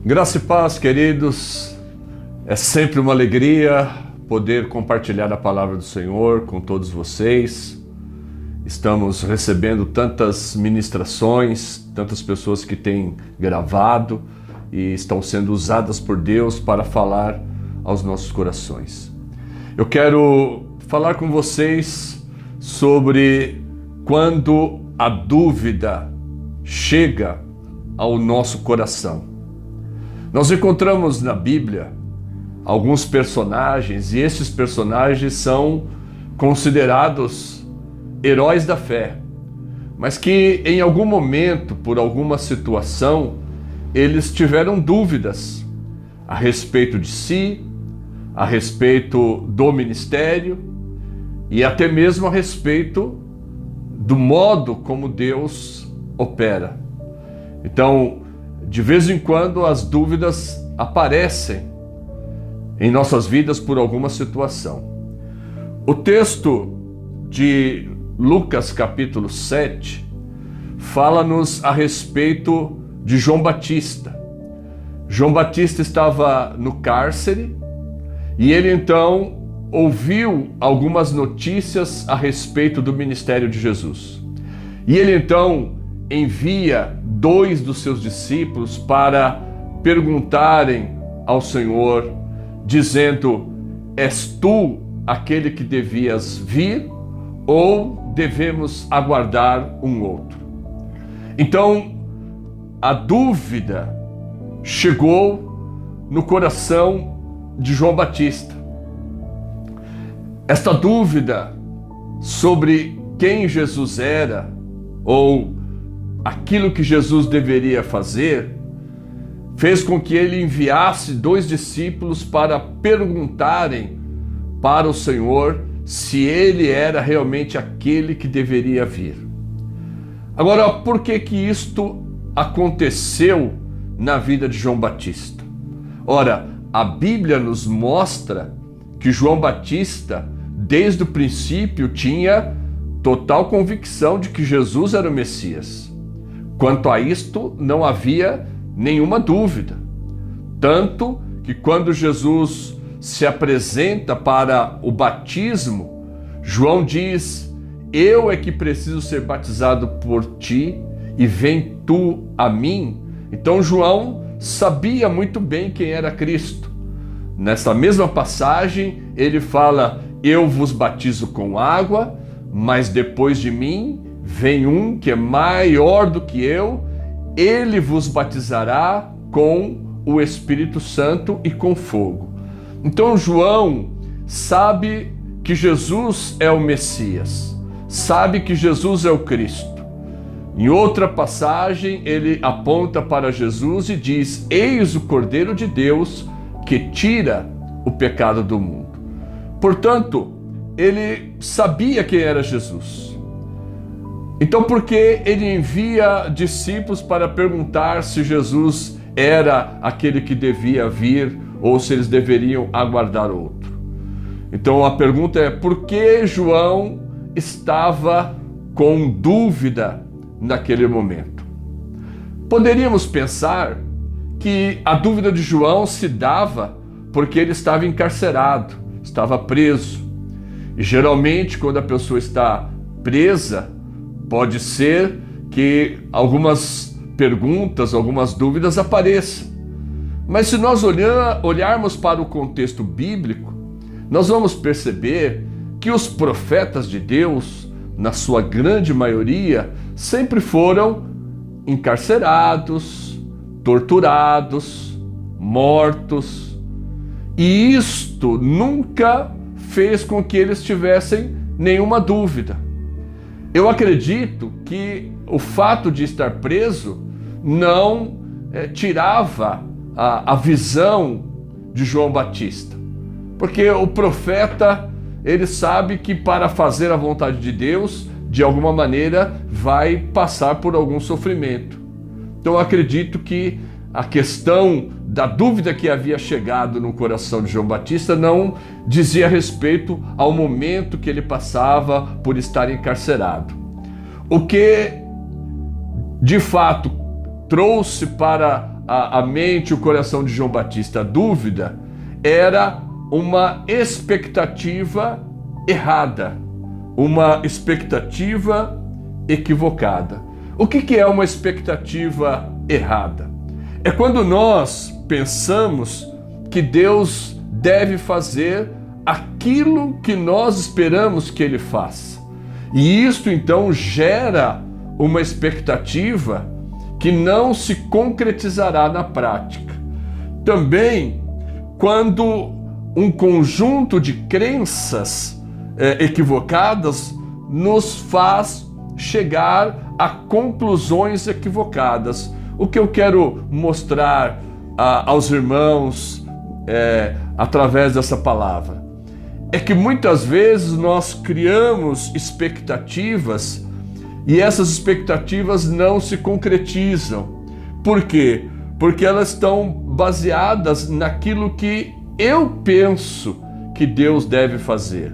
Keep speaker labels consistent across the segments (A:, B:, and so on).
A: Graça e paz, queridos. É sempre uma alegria poder compartilhar a palavra do Senhor com todos vocês. Estamos recebendo tantas ministrações, tantas pessoas que têm gravado e estão sendo usadas por Deus para falar aos nossos corações. Eu quero falar com vocês sobre quando a dúvida chega ao nosso coração. Nós encontramos na Bíblia alguns personagens e esses personagens são considerados heróis da fé, mas que em algum momento, por alguma situação, eles tiveram dúvidas a respeito de si, a respeito do ministério e até mesmo a respeito do modo como Deus opera. Então, de vez em quando as dúvidas aparecem em nossas vidas por alguma situação. O texto de Lucas capítulo 7 fala-nos a respeito de João Batista. João Batista estava no cárcere e ele então ouviu algumas notícias a respeito do ministério de Jesus. E ele então envia 2 dos seus discípulos para perguntarem ao Senhor, dizendo: és tu aquele que devias vir ou devemos aguardar um outro? Então, a dúvida chegou no coração de João Batista. Esta dúvida sobre quem Jesus era ou aquilo que Jesus deveria fazer fez com que ele enviasse 2 discípulos para perguntarem para o Senhor se ele era realmente aquele que deveria vir. Agora, por que isto aconteceu na vida de João Batista? Ora, a Bíblia nos mostra que João Batista, desde o princípio, tinha total convicção de que Jesus era o Messias. Quanto a isto, não havia nenhuma dúvida. Tanto que quando Jesus se apresenta para o batismo, João diz: eu é que preciso ser batizado por ti e vem tu a mim. Então João sabia muito bem quem era Cristo. Nessa mesma passagem, ele fala: eu vos batizo com água, mas depois de mim vem um que é maior do que eu, ele vos batizará com o Espírito Santo e com fogo. Então João sabe que Jesus é o Messias, sabe que Jesus é o Cristo. Em outra passagem, ele aponta para Jesus e diz: eis o Cordeiro de Deus que tira o pecado do mundo. Portanto, ele sabia quem era Jesus. Então, por que ele envia discípulos para perguntar se Jesus era aquele que devia vir ou se eles deveriam aguardar outro? Então, a pergunta é: por que João estava com dúvida naquele momento? Poderíamos pensar que a dúvida de João se dava porque ele estava encarcerado, estava preso. E geralmente, quando a pessoa está presa, pode ser que algumas perguntas, algumas dúvidas apareçam. Mas se nós olharmos para o contexto bíblico, nós vamos perceber que os profetas de Deus, na sua grande maioria, sempre foram encarcerados, torturados, mortos. E isto nunca fez com que eles tivessem nenhuma dúvida. Eu acredito que o fato de estar preso não tirava a visão de João Batista. Porque o profeta, ele sabe que para fazer a vontade de Deus, de alguma maneira, vai passar por algum sofrimento. Então eu acredito que a questão da dúvida que havia chegado no coração de João Batista não dizia respeito ao momento que ele passava por estar encarcerado. O que de fato trouxe para a mente e o coração de João Batista a dúvida era uma expectativa errada, uma expectativa equivocada. O que é uma expectativa errada? É quando nós pensamos que Deus deve fazer aquilo que nós esperamos que Ele faça. E isto então gera uma expectativa que não se concretizará na prática. Também quando um conjunto de crenças equivocadas nos faz chegar a conclusões equivocadas. O que eu quero mostrar aos irmãos através dessa palavra é que muitas vezes nós criamos expectativas e essas expectativas não se concretizam. Por quê? Porque elas estão baseadas naquilo que eu penso que Deus deve fazer.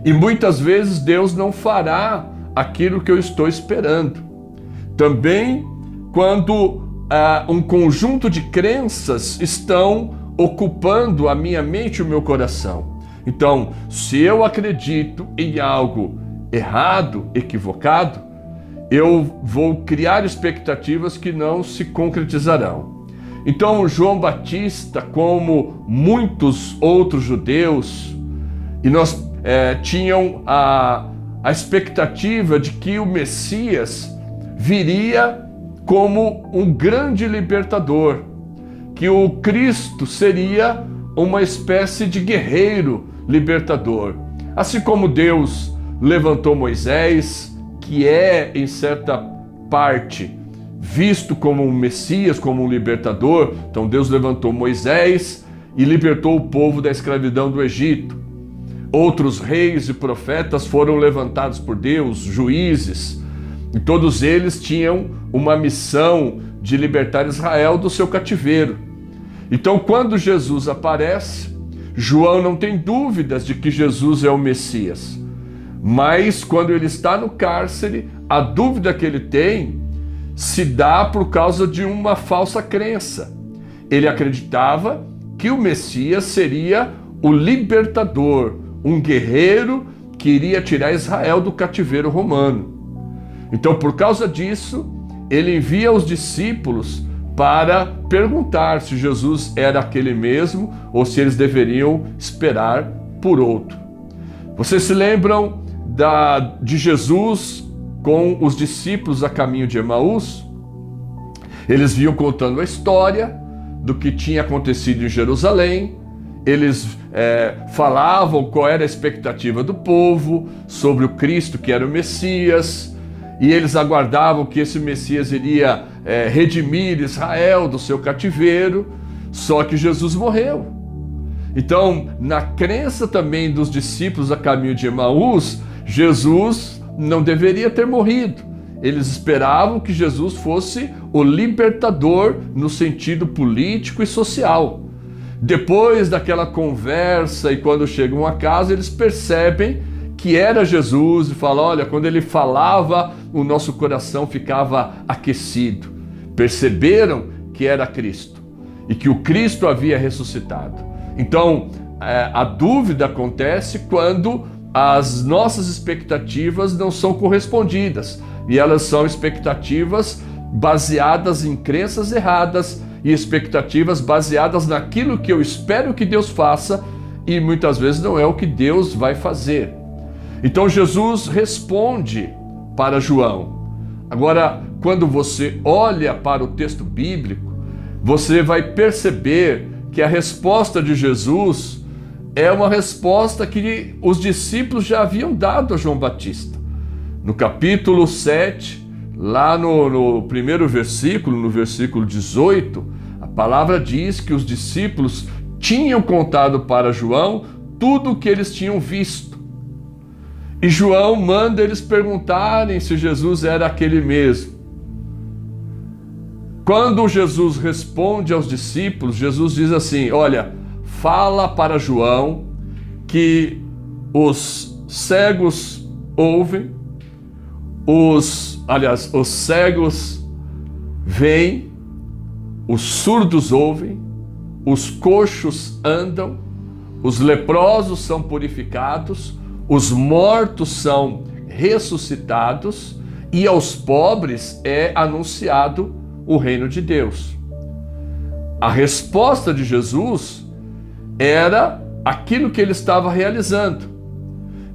A: E muitas vezes Deus não fará aquilo que eu estou esperando. Também quando um conjunto de crenças estão ocupando a minha mente e o meu coração. Então, se eu acredito em algo errado, equivocado, eu vou criar expectativas que não se concretizarão. Então, João Batista, como muitos outros judeus, e nós tinham a expectativa de que o Messias viria como um grande libertador, que o Cristo seria uma espécie de guerreiro libertador. Assim como Deus levantou Moisés, que é, em certa parte, visto como um Messias, como um libertador. Então Deus levantou Moisés e libertou o povo da escravidão do Egito. Outros reis e profetas foram levantados por Deus, juízes, e todos eles tinham uma missão de libertar Israel do seu cativeiro. Então, quando Jesus aparece, João não tem dúvidas de que Jesus é o Messias. Mas quando ele está no cárcere, a dúvida que ele tem se dá por causa de uma falsa crença. Ele acreditava que o Messias seria o libertador, um guerreiro que iria tirar Israel do cativeiro romano. Então, por causa disso, ele envia os discípulos para perguntar se Jesus era aquele mesmo ou se eles deveriam esperar por outro. Vocês se lembram de Jesus com os discípulos a caminho de Emaús? Eles vinham contando a história do que tinha acontecido em Jerusalém. Eles falavam qual era a expectativa do povo sobre o Cristo, que era o Messias, e eles aguardavam que esse Messias iria redimir Israel do seu cativeiro, só que Jesus morreu. Então, na crença também dos discípulos a caminho de Emaús, Jesus não deveria ter morrido. Eles esperavam que Jesus fosse o libertador no sentido político e social. Depois daquela conversa e quando chegam a casa, eles percebem que era Jesus e falam: olha, quando ele falava, o nosso coração ficava aquecido. Perceberam que era Cristo e que o Cristo havia ressuscitado. Então, a dúvida acontece quando as nossas expectativas não são correspondidas, e elas são expectativas baseadas em crenças erradas e expectativas baseadas naquilo que eu espero que Deus faça, e muitas vezes não é o que Deus vai fazer. Então Jesus responde para João. Agora, quando você olha para o texto bíblico, você vai perceber que a resposta de Jesus é uma resposta que os discípulos já haviam dado a João Batista. No capítulo 7, lá no primeiro versículo, no versículo 18, a palavra diz que os discípulos tinham contado para João tudo o que eles tinham visto. E João manda eles perguntarem se Jesus era aquele mesmo. Quando Jesus responde aos discípulos, Jesus diz assim: olha, fala para João que os cegos ouvem, os cegos veem, os surdos ouvem, os coxos andam, os leprosos são purificados, os mortos são ressuscitados e aos pobres é anunciado o reino de Deus. A resposta de Jesus era aquilo que ele estava realizando.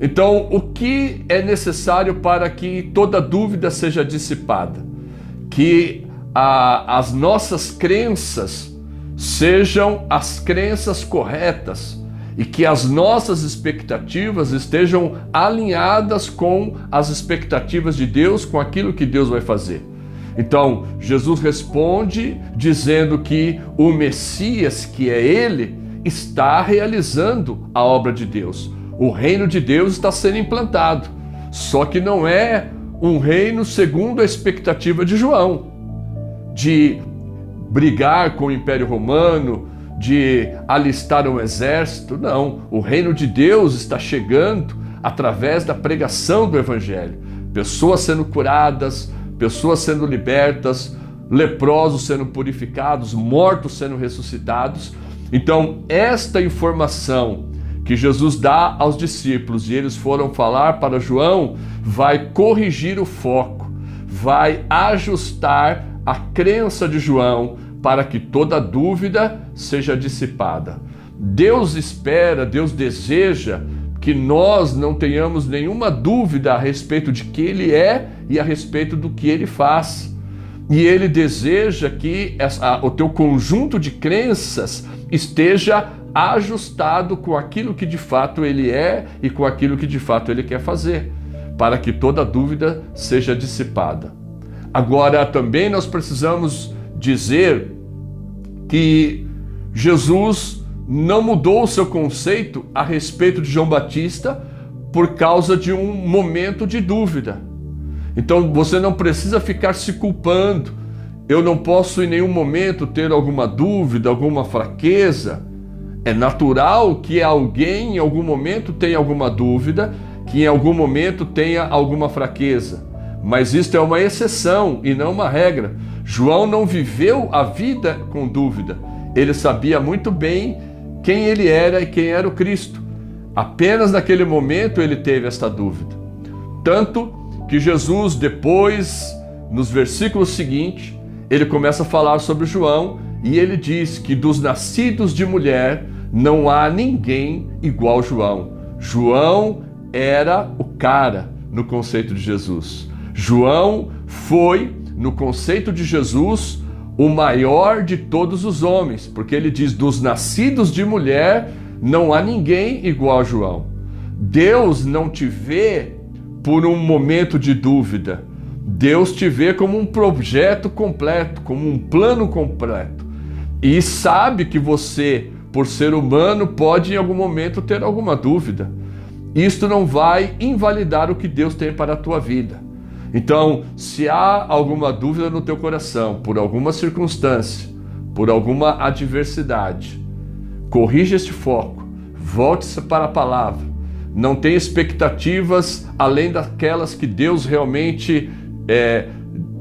A: Então, o que é necessário para que toda dúvida seja dissipada? Que as nossas crenças sejam as crenças corretas e que as nossas expectativas estejam alinhadas com as expectativas de Deus, com aquilo que Deus vai fazer. Então, Jesus responde dizendo que o Messias, que é ele, está realizando a obra de Deus. O reino de Deus está sendo implantado, só que não é um reino segundo a expectativa de João, de brigar com o Império Romano, de alistar um exército. Não, o reino de Deus está chegando através da pregação do Evangelho. Pessoas sendo curadas, pessoas sendo libertas, leprosos sendo purificados, mortos sendo ressuscitados. Então, esta informação que Jesus dá aos discípulos e eles foram falar para João, vai corrigir o foco, vai ajustar a crença de João para que toda dúvida seja dissipada. Deus espera, Deus deseja que nós não tenhamos nenhuma dúvida a respeito de quem Ele é e a respeito do que Ele faz. E Ele deseja que o teu conjunto de crenças esteja ajustado com aquilo que de fato Ele é e com aquilo que de fato Ele quer fazer, para que toda dúvida seja dissipada. Agora, também nós precisamos dizer que Jesus não mudou o seu conceito a respeito de João Batista por causa de um momento de dúvida. Então você não precisa ficar se culpando. Eu não posso em nenhum momento ter alguma dúvida, alguma fraqueza. É natural que alguém em algum momento tenha alguma dúvida, que em algum momento tenha alguma fraqueza. Mas isto é uma exceção e não uma regra. João não viveu a vida com dúvida. Ele sabia muito bem quem ele era e quem era o Cristo. Apenas naquele momento ele teve esta dúvida. Tanto que Jesus, depois, nos versículos seguintes, ele começa a falar sobre João e ele diz que dos nascidos de mulher não há ninguém igual João. João era o cara no conceito de Jesus. João foi, no conceito de Jesus, o maior de todos os homens, porque ele diz, dos nascidos de mulher não há ninguém igual a João. Deus não te vê por um momento de dúvida. Deus te vê como um projeto completo, como um plano completo. E sabe que você, por ser humano, pode em algum momento ter alguma dúvida. Isto não vai invalidar o que Deus tem para a tua vida. Então, se há alguma dúvida no teu coração, por alguma circunstância, por alguma adversidade, corrija este foco, volte-se para a palavra. Não tenha expectativas além daquelas que Deus realmente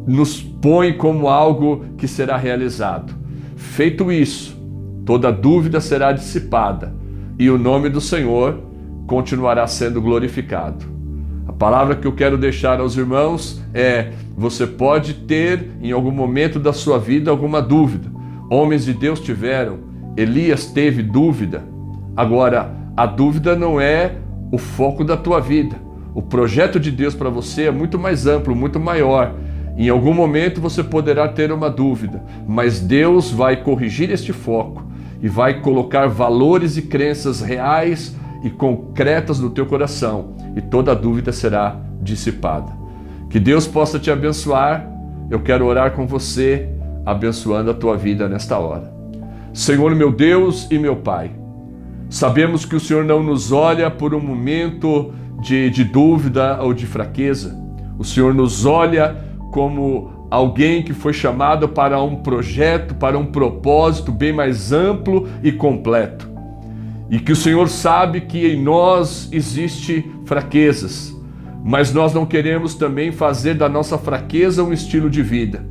A: nos põe como algo que será realizado. Feito isso, toda dúvida será dissipada e o nome do Senhor continuará sendo glorificado. A palavra que eu quero deixar aos irmãos é: você pode ter em algum momento da sua vida alguma dúvida. Homens de Deus tiveram, Elias teve dúvida. Agora, a dúvida não é o foco da tua vida. O projeto de Deus para você é muito mais amplo, muito maior. Em algum momento você poderá ter uma dúvida, mas Deus vai corrigir este foco e vai colocar valores e crenças reais e concretas no teu coração, e toda dúvida será dissipada. Que Deus possa te abençoar. Eu quero orar com você, abençoando a tua vida nesta hora. Senhor, meu Deus e meu Pai, sabemos que o Senhor não nos olha por um momento de dúvida ou de fraqueza. O Senhor nos olha como alguém que foi chamado para um projeto, para um propósito bem mais amplo e completo. E que o Senhor sabe que em nós existe fraquezas, mas nós não queremos também fazer da nossa fraqueza um estilo de vida.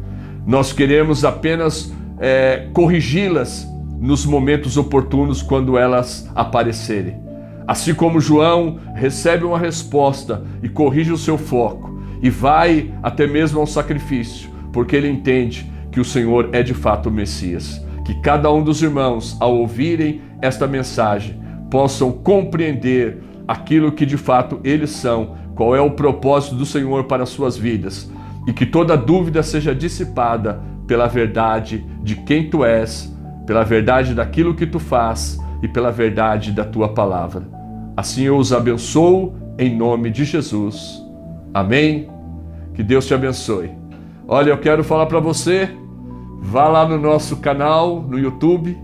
A: Nós queremos apenas corrigi-las nos momentos oportunos quando elas aparecerem. Assim como João recebe uma resposta e corrige o seu foco e vai até mesmo ao sacrifício, porque ele entende que o Senhor é de fato o Messias. Que cada um dos irmãos, ao ouvirem esta mensagem, possam compreender aquilo que de fato eles são, qual é o propósito do Senhor para as suas vidas, e que toda dúvida seja dissipada pela verdade de quem tu és, pela verdade daquilo que tu faz e pela verdade da tua palavra. Assim eu os abençoo em nome de Jesus. Amém? Que Deus te abençoe. Olha, eu quero falar para você, vá lá no nosso canal no YouTube,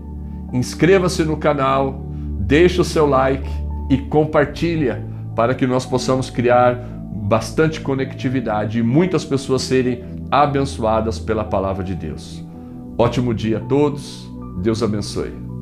A: inscreva-se no canal, deixa o seu like e compartilha para que nós possamos criar bastante conectividade e muitas pessoas serem abençoadas pela palavra de Deus. Ótimo dia a todos, Deus abençoe.